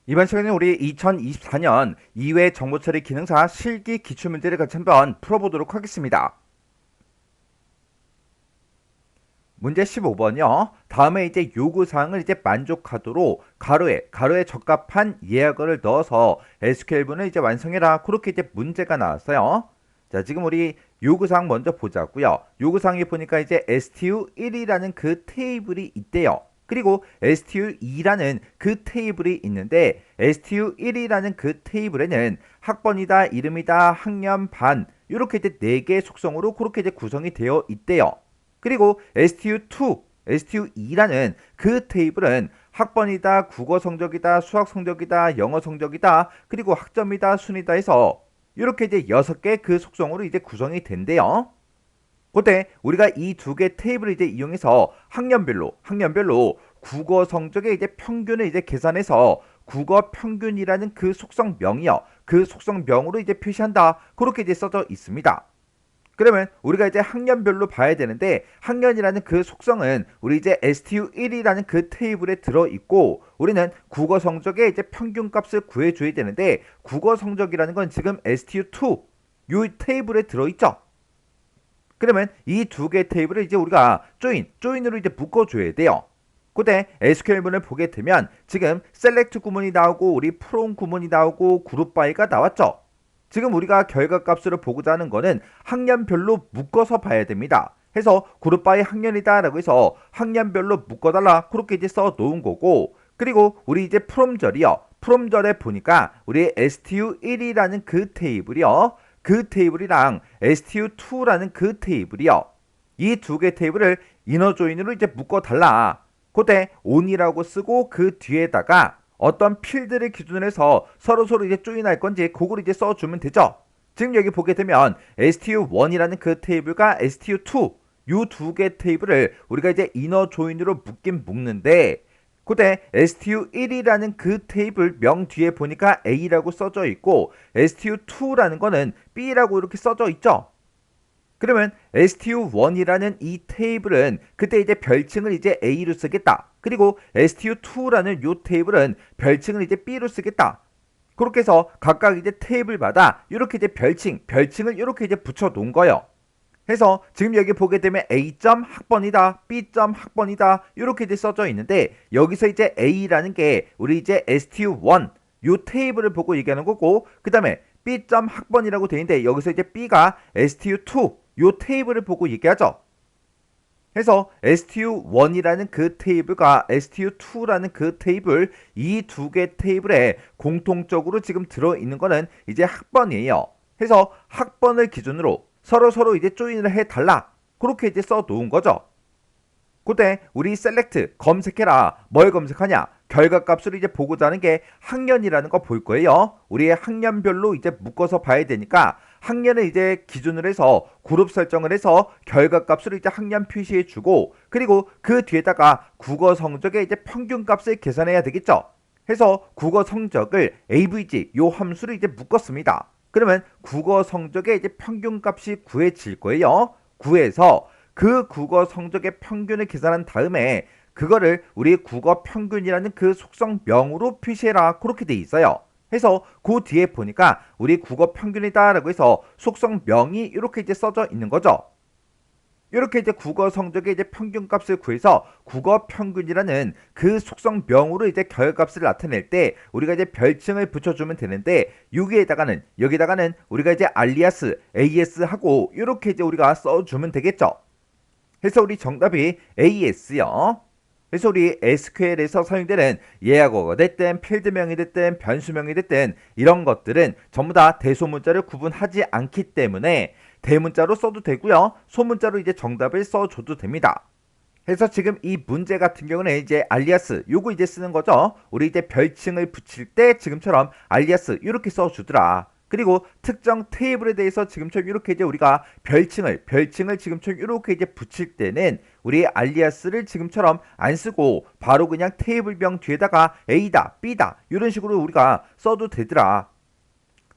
이번 시간에 우리 2024년 2회 정보처리 기능사 실기 기출문제를 같이 한번 풀어보도록 하겠습니다. 문제 15번이요. 다음에 이제 요구사항을 이제 만족하도록 가로에 적합한 예약어를 넣어서 SQL문을 이제 완성해라. 그렇게 이제 문제가 나왔어요. 자, 지금 우리 요구사항 먼저 보자고요. 요구사항에 보니까 이제 STU1이라는 그 테이블이 있대요. 그리고 STU2라는 그 테이블이 있는데 STU1이라는 그 테이블에는 학번이다, 이름이다, 학년, 반 이렇게 이제 4개의 속성으로 그렇게 이제 구성이 되어 있대요. 그리고 STU2라는 그 테이블은 학번이다, 국어 성적이다, 수학 성적이다, 영어 성적이다, 그리고 학점이다, 순이다 해서 이렇게 이제 6개 그 속성으로 이제 구성이 된대요. 그때 우리가 이 2개 테이블을 이제 이용해서 학년별로 국어 성적의 이제 평균을 이제 계산해서 국어 평균이라는 그 속성명이요. 그 속성명으로 이제 표시한다. 그렇게 이제 써져 있습니다. 그러면 우리가 이제 학년별로 봐야 되는데 학년이라는 그 속성은 우리 이제 STU1이라는 그 테이블에 들어 있고 우리는 국어 성적의 이제 평균값을 구해 줘야 되는데 국어 성적이라는 건 지금 STU2 요 테이블에 들어 있죠. 그러면 이 2개 테이블을 이제 우리가 조인으로 이제 묶어 줘야 돼요. 그때 SQL문을 보게 되면 지금 셀렉트 구문이 나오고 우리 프롬 구문이 나오고 그룹 바이가 나왔죠. 지금 우리가 결과값으로 보고자 하는 거는 학년별로 묶어서 봐야 됩니다. 해서 그룹 바이 학년이다 라고 해서 학년별로 묶어달라 그렇게 이제 써 놓은 거고 그리고 우리 이제 프롬절이요. 프롬절에 보니까 우리 STU1이라는 그 테이블이요. 그 테이블이랑 STU2라는 그 테이블이요. 이 2개 테이블을 이너 조인으로 이제 묶어달라. 그때 on이라고 쓰고 그 뒤에다가 어떤 필드를 기준으로 해서 서로 이제 조인할 건지 그걸 이제 써주면 되죠. 지금 여기 보게 되면 STU1이라는 그 테이블과 STU2 이 2개 테이블을 우리가 이제 이너 조인으로 묶긴 묶는데 그때 STU1이라는 그 테이블 명 뒤에 보니까 A라고 써져 있고 STU2라는 거는 B라고 이렇게 써져 있죠. 그러면 STU1이라는 이 테이블은 그때 이제 별칭을 이제 A로 쓰겠다. 그리고 STU2라는 이 테이블은 별칭을 이제 B로 쓰겠다. 그렇게 해서 각각 이제 테이블마다 이렇게 이제 별칭을 이렇게 이제 붙여 놓은 거예요. 해서 지금 여기 보게 되면 A.점 학번이다, B.점 학번이다 이렇게 이제 써져 있는데 여기서 이제 A라는 게 우리 이제 STU1 요 테이블을 보고 얘기하는 거고 그 다음에 B.점 학번이라고 되어 있는데 여기서 이제 B가 STU2 요 테이블을 보고 얘기하죠. 해서 STU1이라는 그 테이블과 STU2라는 그 테이블 이 2개 테이블에 공통적으로 지금 들어있는 거는 이제 학번이에요. 해서 학번을 기준으로 서로 이제 조인을 해달라. 그렇게 이제 써 놓은 거죠. 그때 우리 셀렉트 검색해라. 뭘 검색하냐? 결과값으로 이제 보고자 하는 게 학년이라는 거 볼 거예요. 우리의 학년별로 이제 묶어서 봐야 되니까 학년을 이제 기준으로 해서 그룹 설정을 해서 결과값으로 이제 학년 표시해 주고 그리고 그 뒤에다가 국어 성적의 이제 평균값을 계산해야 되겠죠. 해서 국어 성적을 avg 요 함수로 이제 묶었습니다. 그러면 국어 성적의 이제 평균값이 구해질 거예요. 구해서 그 국어 성적의 평균을 계산한 다음에 그거를 우리 국어 평균이라는 그 속성명으로 표시해라 그렇게 돼 있어요. 해서 그 뒤에 보니까 우리 국어 평균이다라고 해서 속성명이 이렇게 이제 써져 있는 거죠. 이렇게 이제 국어 성적의 이제 평균값을 구해서 국어 평균이라는 그 속성명으로 이제 결과값을 나타낼 때 우리가 이제 별칭을 붙여주면 되는데 여기다가는 우리가 이제 알리아스, AS 하고 이렇게 이제 우리가 써주면 되겠죠. 해서 우리 정답이 AS요. 그래서 우리 SQL에서 사용되는 예약어가 됐든 필드명이 됐든 변수명이 됐든 이런 것들은 전부 다 대소문자를 구분하지 않기 때문에 대문자로 써도 되고요. 소문자로 이제 정답을 써줘도 됩니다. 그래서 지금 이 문제 같은 경우는 이제 알리아스 요거 이제 쓰는 거죠. 우리 이제 별칭을 붙일 때 지금처럼 알리아스 이렇게 써주더라. 그리고 특정 테이블에 대해서 지금처럼 이렇게 이제 우리가 별칭을 지금처럼 이렇게 이제 붙일 때는 우리 알리아스를 지금처럼 안 쓰고 바로 그냥 테이블명 뒤에다가 A다, B다 이런 식으로 우리가 써도 되더라.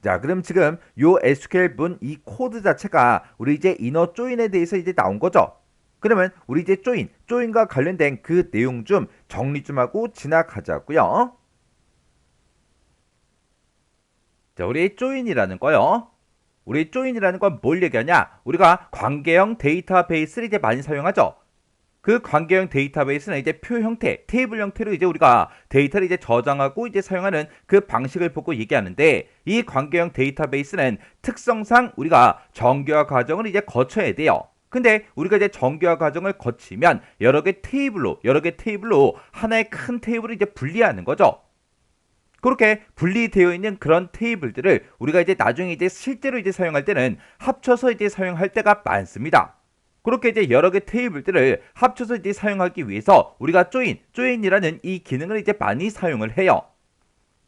자, 그럼 지금 요 SQL 문 이 코드 자체가 우리 이제 이너 조인에 대해서 이제 나온 거죠. 그러면 우리 이제 조인과 관련된 그 내용 좀 정리 좀 하고 지나가자고요. 자, 우리 조인이라는 거요. 우리 조인이라는 건 뭘 얘기하냐? 우리가 관계형 데이터베이스를 이제 많이 사용하죠. 그 관계형 데이터베이스는 이제 표 형태, 테이블 형태로 이제 우리가 데이터를 이제 저장하고 이제 사용하는 그 방식을 보고 얘기하는데, 이 관계형 데이터베이스는 특성상 우리가 정교화 과정을 이제 거쳐야 돼요. 근데 우리가 이제 정교화 과정을 거치면 여러 개 테이블로 하나의 큰 테이블을 이제 분리하는 거죠. 그렇게 분리되어 있는 그런 테이블들을 우리가 이제 나중에 이제 실제로 이제 사용할 때는 합쳐서 이제 사용할 때가 많습니다. 그렇게 이제 여러 개 테이블들을 합쳐서 이제 사용하기 위해서 우리가 조인이라는 이 기능을 이제 많이 사용을 해요.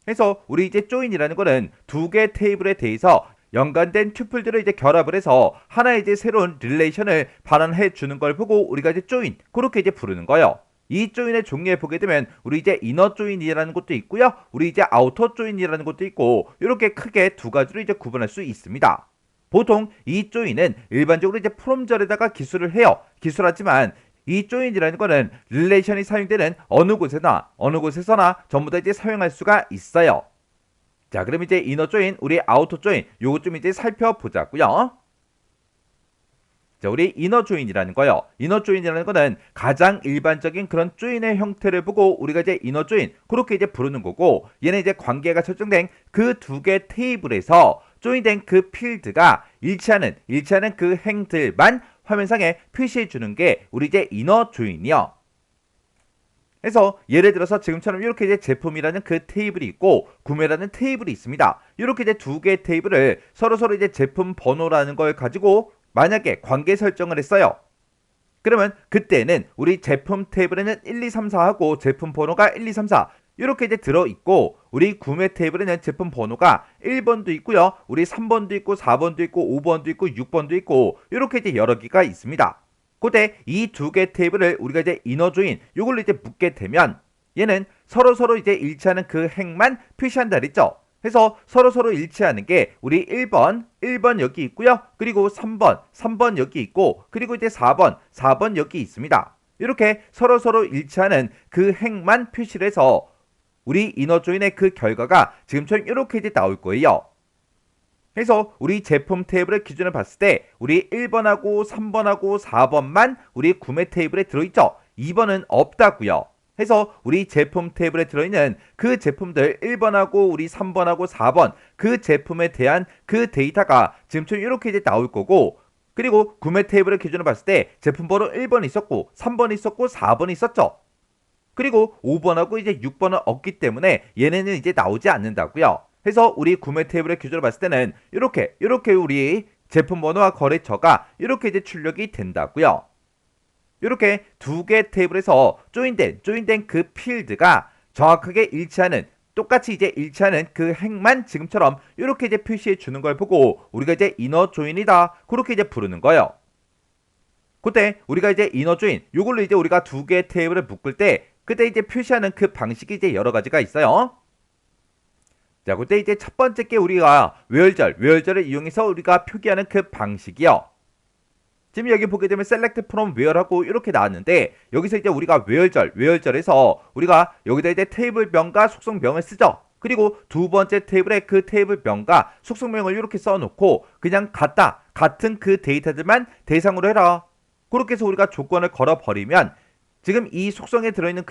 그래서 우리 이제 조인이라는 거는 두 개 테이블에 대해서 연관된 튜플들을 이제 결합을 해서 하나의 이제 새로운 릴레이션을 발현해 주는 걸 보고 우리가 이제 조인, 그렇게 이제 부르는 거예요. 이 조인의 종류에 보게 되면 우리 이제 이너 조인이라는 것도 있고요. 우리 이제 아우터 조인이라는 것도 있고, 이렇게 크게 두 가지로 이제 구분할 수 있습니다. 보통 이 조인은 일반적으로 이제 프롬절에다가 기술을 해요. 기술하지만 이 조인이라는 거는 릴레이션이 사용되는 어느 곳에서나 전부 다 이제 사용할 수가 있어요. 자, 그럼 이제 이너 조인, 우리 아우터 조인, 요것 좀 이제 살펴보자고요. 자, 우리 이너 조인이라는 거요. 이너 조인이라는 거는 가장 일반적인 그런 조인의 형태를 보고 우리가 이제 이너 조인, 그렇게 이제 부르는 거고, 얘는 이제 관계가 설정된 그 두 개 테이블에서 조인된 그 필드가 일치하는 그 행들만 화면상에 표시해 주는 게 우리 이제 이너 조인이요. 그래서 예를 들어서 지금처럼 이렇게 이제 제품이라는 그 테이블이 있고 구매라는 테이블이 있습니다. 이렇게 이제 두 개의 테이블을 서로 이제 제품 번호라는 걸 가지고 만약에 관계 설정을 했어요. 그러면 그때는 우리 제품 테이블에는 1, 2, 3, 4 하고 제품 번호가 1, 2, 3, 4 이렇게 이제 들어있고, 우리 구매 테이블에는 제품 번호가 1번도 있고요. 우리 3번도 있고 4번도 있고 5번도 있고 6번도 있고, 이렇게 이제 여러 개가 있습니다. 그때 이 두 개 테이블을 우리가 이제 이너 조인, 이걸로 이제 묶게 되면 얘는 서로 이제 일치하는 그 행만 표시한다 그랬죠. 그래서 서로 일치하는 게 우리 1번 여기 있고요. 그리고 3번 여기 있고, 그리고 이제 4번 여기 있습니다. 이렇게 서로 일치하는 그 행만 표시를 해서 우리 이너 조인의 그 결과가 지금처럼 이렇게 이제 나올 거예요. 그래서 우리 제품 테이블의 기준을 봤을 때 우리 1번하고 3번하고 4번만 우리 구매 테이블에 들어있죠. 2번은 없다고요. 해서 우리 제품 테이블에 들어있는 그 제품들 1번하고 우리 3번하고 4번 그 제품에 대한 그 데이터가 지금처럼 이렇게 이제 나올 거고, 그리고 구매 테이블의 기준을 봤을 때 제품 번호 1번 있었고 3번 있었고 4번 있었죠. 그리고 5번하고 이제 6번은 없기 때문에 얘네는 이제 나오지 않는다고요. 그래서 우리 구매 테이블의 기준을 봤을 때는 이렇게 우리 제품 번호와 거래처가 이렇게 이제 출력이 된다고요. 이렇게 두 개 테이블에서 조인된 그 필드가 정확하게 똑같이 이제 일치하는 그 행만 지금처럼 이렇게 이제 표시해 주는 걸 보고 우리가 이제 이너 조인이다, 그렇게 이제 부르는 거예요. 그때 우리가 이제 이너 조인, 요걸로 이제 우리가 두 개 테이블을 묶을 때 그때 이제 표시하는 그 방식이 이제 여러 가지가 있어요. 자, 그때 이제 첫 번째 게 우리가 외열절을 이용해서 우리가 표기하는 그 방식이요. 지금 여기 보게 되면 select from where하고 이렇게 나왔는데, 여기서 이제 우리가 외열절에서 우리가 여기다 이제 테이블명과 속성명을 쓰죠. 그리고 두 번째 테이블에 그 테이블명과 속성명을 이렇게 써놓고 그냥 같은 그 데이터들만 대상으로 해라, 그렇게 해서 우리가 조건을 걸어버리면 지금 이 속성에 들어있는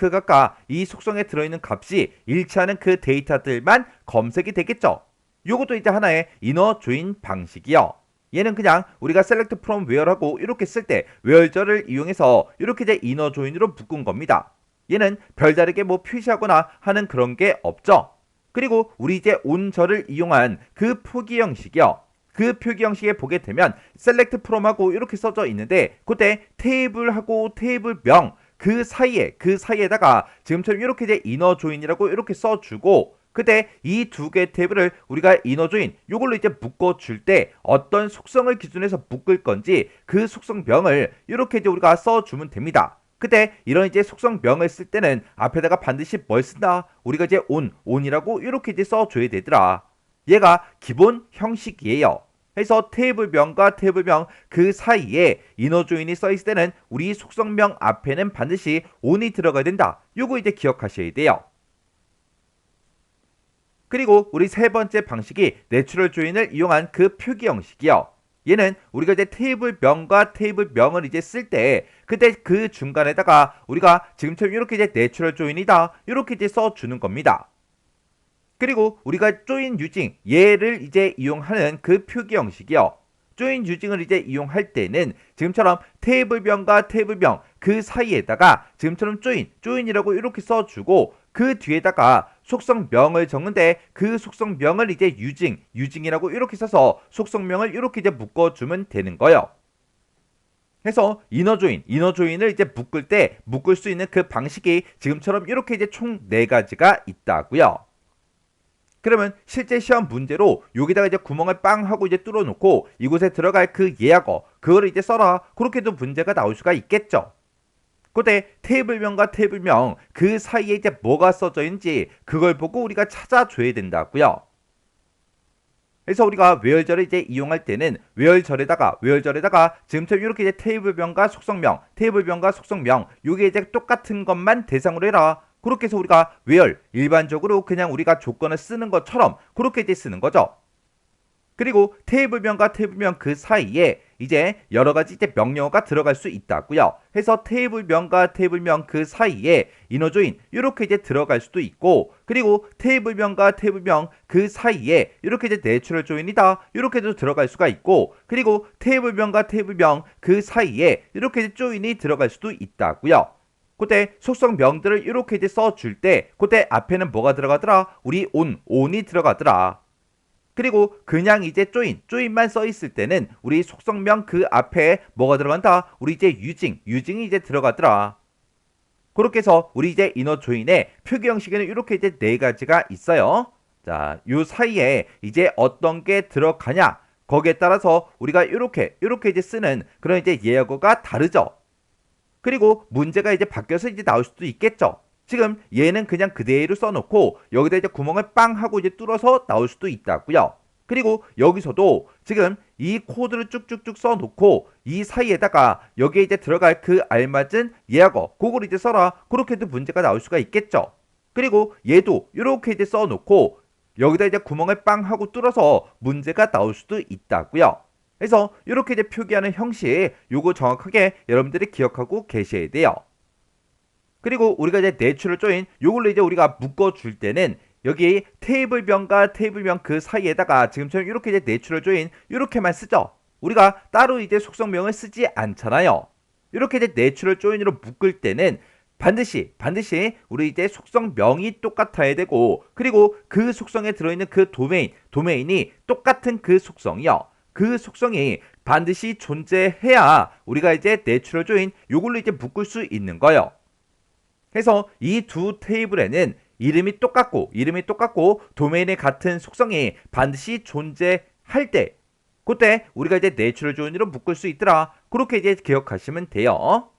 이 속성에 들어있는 값이 일치하는 그 데이터들만 검색이 되겠죠. 요것도 이제 하나의 이너 조인 방식이요. 얘는 그냥 우리가 select from where하고 이렇게 쓸 때 where절을 이용해서 이렇게 이제 이너 조인으로 묶은 겁니다. 얘는 별다르게 뭐 표시하거나 하는 그런 게 없죠. 그리고 우리 이제 온절을 이용한 그 표기 형식이요. 그 표기 형식에 보게 되면 select from하고 이렇게 써져 있는데, 그때 테이블하고 테이블명 그 사이에다가 지금처럼 이렇게 이제 이너 조인이라고 이렇게 써주고, 그때 이 두 개 테이블을 우리가 이너 조인 요걸로 이제 묶어줄 때 어떤 속성을 기준해서 묶을 건지 그 속성명을 이렇게 이제 우리가 써주면 됩니다. 그때 이런 이제 속성명을 쓸 때는 앞에다가 반드시 뭘 쓴다? 우리가 이제 on이라고 이렇게 이제 써줘야 되더라. 얘가 기본 형식이에요. 해서 테이블명과 테이블명 그 사이에 이너 조인이 써있을 때는 우리 속성명 앞에는 반드시 on이 들어가야 된다. 요거 이제 기억하셔야 돼요. 그리고 우리 세 번째 방식이 내추럴 조인을 이용한 그 표기 형식이요. 얘는 우리가 이제 테이블명과 테이블명을 이제 쓸 때 그때 그 중간에다가 우리가 지금처럼 이렇게 이제 내추럴 조인이다 이렇게 이제 써주는 겁니다. 그리고 우리가 조인 유징 얘를 이제 이용하는 그 표기 형식이요. 조인 유징을 이제 이용할 때는 지금처럼 테이블명과 테이블명 그 사이에다가 지금처럼 조인이라고 이렇게 써주고 그 뒤에다가 속성명을 적는데 그 속성명을 이제 유징이라고 이렇게 써서 속성명을 이렇게 이제 묶어주면 되는 거예요. 해서 이너조인을 이제 묶을 수 있는 그 방식이 지금처럼 이렇게 이제 총 4가지가 있다고요. 그러면 실제 시험 문제로 여기다가 이제 구멍을 빵 하고 이제 뚫어 놓고 이곳에 들어갈 그 예약어 그거를 이제 써라 그렇게도 문제가 나올 수가 있겠죠. 그때 테이블명과 테이블명 그 사이에 이제 뭐가 써져 있는지 그걸 보고 우리가 찾아줘야 된다고요. 그래서 우리가 외열절을 이제 이용할 때는 외열절에다가 지금처럼 이렇게 이제 테이블명과 속성명 요게 이제 똑같은 것만 대상으로 해라. 그렇게 해서 우리가 외열 일반적으로 그냥 우리가 조건을 쓰는 것처럼 그렇게 이제 쓰는 거죠. 그리고 테이블명과 테이블명 그 사이에 이제 여러 가지 이제 명령어가 들어갈 수 있다고요. 해서 테이블명과 테이블명 그 사이에 이너조인 이렇게 이제 들어갈 수도 있고, 그리고 테이블명과 테이블명 그 사이에 이렇게 이제 내추럴 조인이다 이렇게도 들어갈 수가 있고, 그리고 테이블명과 테이블명 그 사이에 이렇게 이제 조인이 들어갈 수도 있다고요. 그때 속성명들을 이렇게 이제 써줄 때 그때 앞에는 뭐가 들어가더라? 우리 온이 들어가더라. 그리고 그냥 이제 조인만 써 있을 때는 우리 속성명 그 앞에 뭐가 들어간다? 우리 이제 유징이 이제 들어가더라. 그렇게 해서 우리 이제 이너 조인의 표기 형식에는 이렇게 이제 4가지가 있어요. 자, 요 사이에 이제 어떤 게 들어가냐? 거기에 따라서 우리가 이렇게 이제 쓰는 그런 이제 예약어가 다르죠. 그리고 문제가 이제 바뀌어서 이제 나올 수도 있겠죠. 지금 얘는 그냥 그대로 써놓고 여기다 이제 구멍을 빵 하고 이제 뚫어서 나올 수도 있다고요. 그리고 여기서도 지금 이 코드를 쭉쭉쭉 써놓고 이 사이에다가 여기에 이제 들어갈 그 알맞은 예약어 그걸 이제 써라. 그렇게도 문제가 나올 수가 있겠죠. 그리고 얘도 이렇게 이제 써놓고 여기다 이제 구멍을 빵 하고 뚫어서 문제가 나올 수도 있다고요. 그래서 이렇게 이제 표기하는 형식 요거 정확하게 여러분들이 기억하고 계셔야 돼요. 그리고 우리가 이제 내추럴 조인 요걸로 이제 우리가 묶어줄 때는 여기 테이블명과 테이블명 그 사이에다가 지금처럼 이렇게 이제 내추럴 조인 이렇게만 쓰죠. 우리가 따로 이제 속성명을 쓰지 않잖아요. 이렇게 이제 내추럴 조인으로 묶을 때는 반드시 우리 이제 속성명이 똑같아야 되고, 그리고 그 속성에 들어있는 그 도메인이 똑같은 그 속성이요. 그 속성이 반드시 존재해야 우리가 이제 내추럴 조인 요걸로 이제 묶을 수 있는 거예요. 그래서 이 두 테이블에는 이름이 똑같고 도메인의 같은 속성이 반드시 존재할 때 그때 우리가 이제 내추럴 조인으로 묶을 수 있더라. 그렇게 이제 기억하시면 돼요.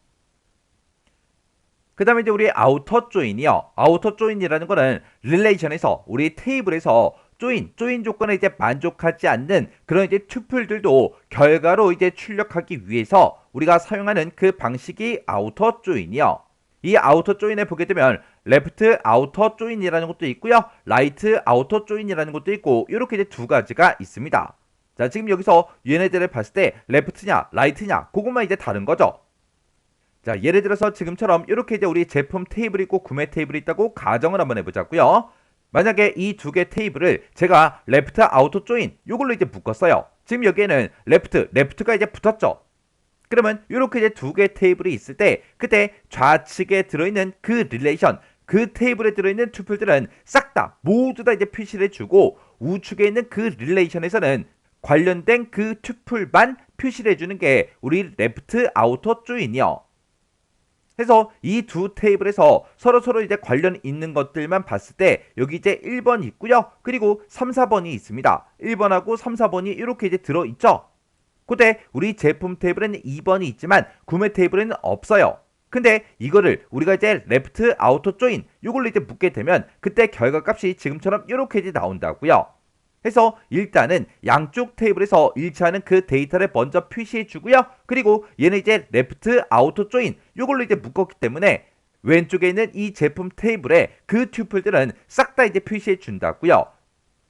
그 다음에 이제 우리 아우터 조인이요. 아우터 조인이라는 거는 릴레이션에서 우리 테이블에서 조인 조건에 이제 만족하지 않는 그런 이제 튜플들도 결과로 이제 출력하기 위해서 우리가 사용하는 그 방식이 아우터 조인이요. 이 아우터 조인에 보게 되면 레프트 아우터 조인이라는 것도 있고요. 라이트 아우터 조인이라는 것도 있고 이렇게 이제 2가지가 있습니다. 자, 지금 여기서 얘네들을 봤을 때 레프트냐 라이트냐 그것만 이제 다른 거죠. 자, 예를 들어서 지금처럼 이렇게 이제 우리 제품 테이블이 있고 구매 테이블이 있다고 가정을 한번 해보자고요. 만약에 이 2개 테이블을 제가 레프트 아우터 조인 이걸로 이제 묶었어요. 지금 여기에는 레프트가 이제 붙었죠. 그러면 이렇게 이제 2개 테이블이 있을 때 그때 좌측에 들어있는 그 릴레이션 그 테이블에 들어있는 튜플들은 싹 다 모두 다 이제 표시를 해주고, 우측에 있는 그 릴레이션에서는 관련된 그 튜플만 표시를 해주는 게 우리 레프트 아우터 조인이요. 그래서 이 2 테이블에서 서로 이제 관련 있는 것들만 봤을 때 여기 이제 1번 있고요. 그리고 3, 4번이 있습니다. 1번하고 3, 4번이 이렇게 이제 들어있죠. 그때 우리 제품 테이블에는 2번이 있지만 구매 테이블에는 없어요. 근데 이거를 우리가 이제 레프트 아우터 조인 이걸로 이제 묶게 되면 그때 결과값이 지금처럼 이렇게 이제 나온다고요. 그래서 일단은 양쪽 테이블에서 일치하는 그 데이터를 먼저 표시해 주고요. 그리고 얘는 이제 레프트 아우터 조인 이걸로 이제 묶었기 때문에 왼쪽에 있는 이 제품 테이블에 그 튜플들은 싹 다 이제 표시해 준다고요.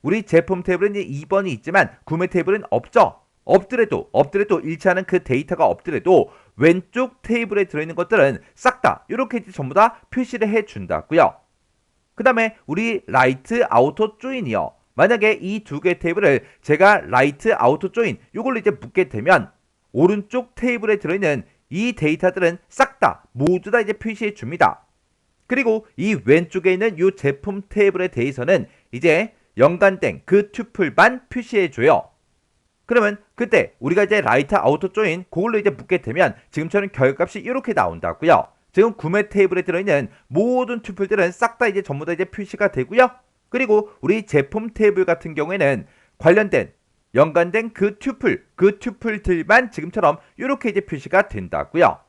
우리 제품 테이블은 이제 2번이 있지만 구매 테이블은 없죠. 없더라도 일치하는 그 데이터가 없더라도 왼쪽 테이블에 들어있는 것들은 싹 다 이렇게 전부 다 표시를 해준다고요. 그 다음에 우리 라이트 아우터 조인이요. 만약에 이 두 개의 테이블을 제가 라이트 아우터 조인 이걸로 이제 묶게 되면 오른쪽 테이블에 들어있는 이 데이터들은 싹 다 모두 다 이제 표시해 줍니다. 그리고 이 왼쪽에 있는 이 제품 테이블에 대해서는 이제 연관된 그 튜플만 표시해 줘요. 그러면 그때 우리가 이제 라이트 아우터 조인 그걸로 이제 묶게 되면 지금처럼 결과값이 이렇게 나온다고요. 지금 구매 테이블에 들어있는 모든 튜플들은 싹 다 이제 전부 다 이제 표시가 되고요. 그리고 우리 제품 테이블 같은 경우에는 관련된 연관된 그 튜플들만 지금처럼 이렇게 이제 표시가 된다고요.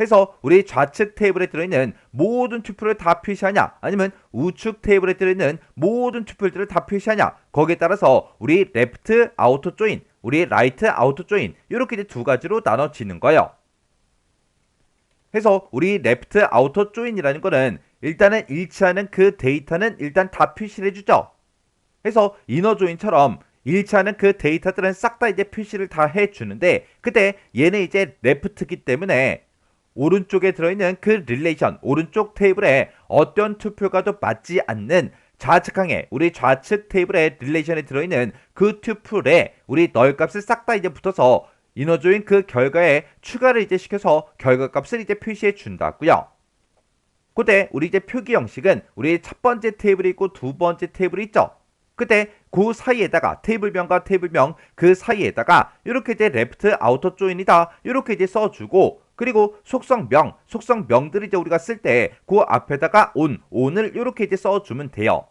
해서 우리 좌측 테이블에 들어있는 모든 튜플을 다 표시하냐 아니면 우측 테이블에 들어있는 모든 튜플들을 다 표시하냐 거기에 따라서 우리 레프트 아우터 조인 우리 라이트 아우터 조인 이렇게 이제 두 가지로 나눠지는 거예요. 해서 우리 레프트 아우터 조인이라는 거는 일단은 일치하는 그 데이터는 일단 다 표시를 해주죠. 해서 이너 조인처럼 일치하는 그 데이터들은 싹 다 이제 표시를 다 해주는데 그때 얘는 이제 레프트기 때문에 오른쪽에 들어있는 그 릴레이션 오른쪽 테이블에 어떤 투표가도 맞지 않는 좌측항에 우리 좌측 테이블에 릴레이션에 들어있는 그 튜플에 우리 널 값을 싹 다 이제 붙어서 이너조인 그 결과에 추가를 이제 시켜서 결과값을 이제 표시해 준다고요. 그때 우리 이제 표기 형식은 우리 첫 번째 테이블이 있고 두 번째 테이블이 있죠. 그때 그 사이에다가 테이블명과 테이블명 그 사이에다가 이렇게 이제 레프트 아우터 조인이다 이렇게 이제 써주고 그리고 속성명들을 이제 우리가 쓸 때 그 앞에다가 on을 이렇게 이제 써주면 돼요.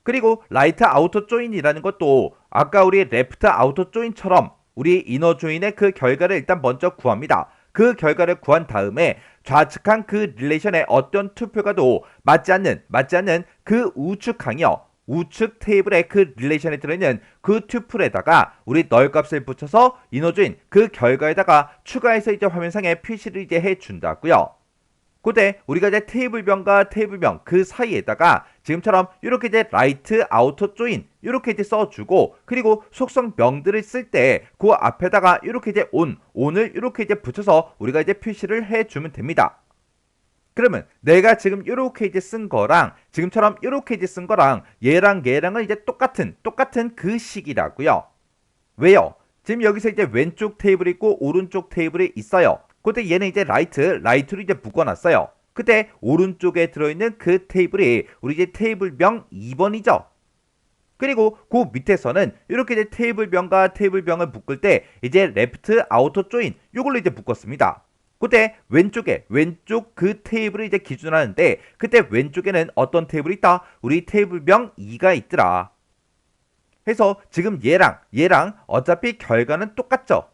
그리고 라이트 아우터 조인이라는 것도 아까 우리 레프트 아우터 조인처럼 우리 이너 조인의 그 결과를 일단 먼저 구합니다. 그 결과를 구한 다음에 좌측한 그 릴레이션에 어떤 투표가도 맞지 않는 그 우측항이요. 우측 테이블의 그 릴레이션에 들어있는 그 튜플에다가 우리 널 값을 붙여서 이너 조인 그 결과에다가 추가해서 이제 화면상에 표시를 이제 해준다고요. 그때 우리가 이제 테이블명과 테이블명 그 사이에다가 지금처럼 이렇게 이제 라이트 아우터 조인 이렇게 이제 써주고 그리고 속성명들을 쓸 때 그 앞에다가 이렇게 이제 on을 이렇게 이제 붙여서 우리가 이제 표시를 해주면 됩니다. 그러면 내가 지금 이렇게 이제 쓴 거랑 지금처럼 이렇게 이제 쓴 거랑 얘랑은 이제 똑같은 그 식이라고요. 왜요? 지금 여기서 이제 왼쪽 테이블이 있고 오른쪽 테이블이 있어요. 그때 얘는 이제 라이트로 이제 묶어놨어요. 그때 오른쪽에 들어있는 그 테이블이 우리 이제 테이블명 2번이죠. 그리고 그 밑에서는 이렇게 이제 테이블명과 테이블명을 묶을 때 이제 레프트 아우터 조인 이걸로 이제 묶었습니다. 그때 왼쪽 그 테이블을 이제 기준하는데 그때 왼쪽에는 어떤 테이블이 있다? 우리 테이블명 2가 있더라. 해서 지금 얘랑 어차피 결과는 똑같죠.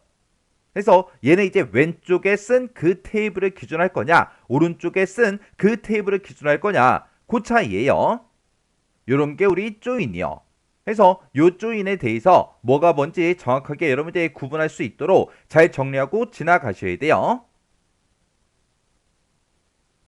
그래서 얘는 이제 왼쪽에 쓴 그 테이블을 기준할 거냐 오른쪽에 쓴 그 테이블을 기준할 거냐 그 차이예요. 요런 게 우리 조인이요. 그래서 요 조인에 대해서 뭐가 뭔지 정확하게 여러분들이 구분할 수 있도록 잘 정리하고 지나가셔야 돼요.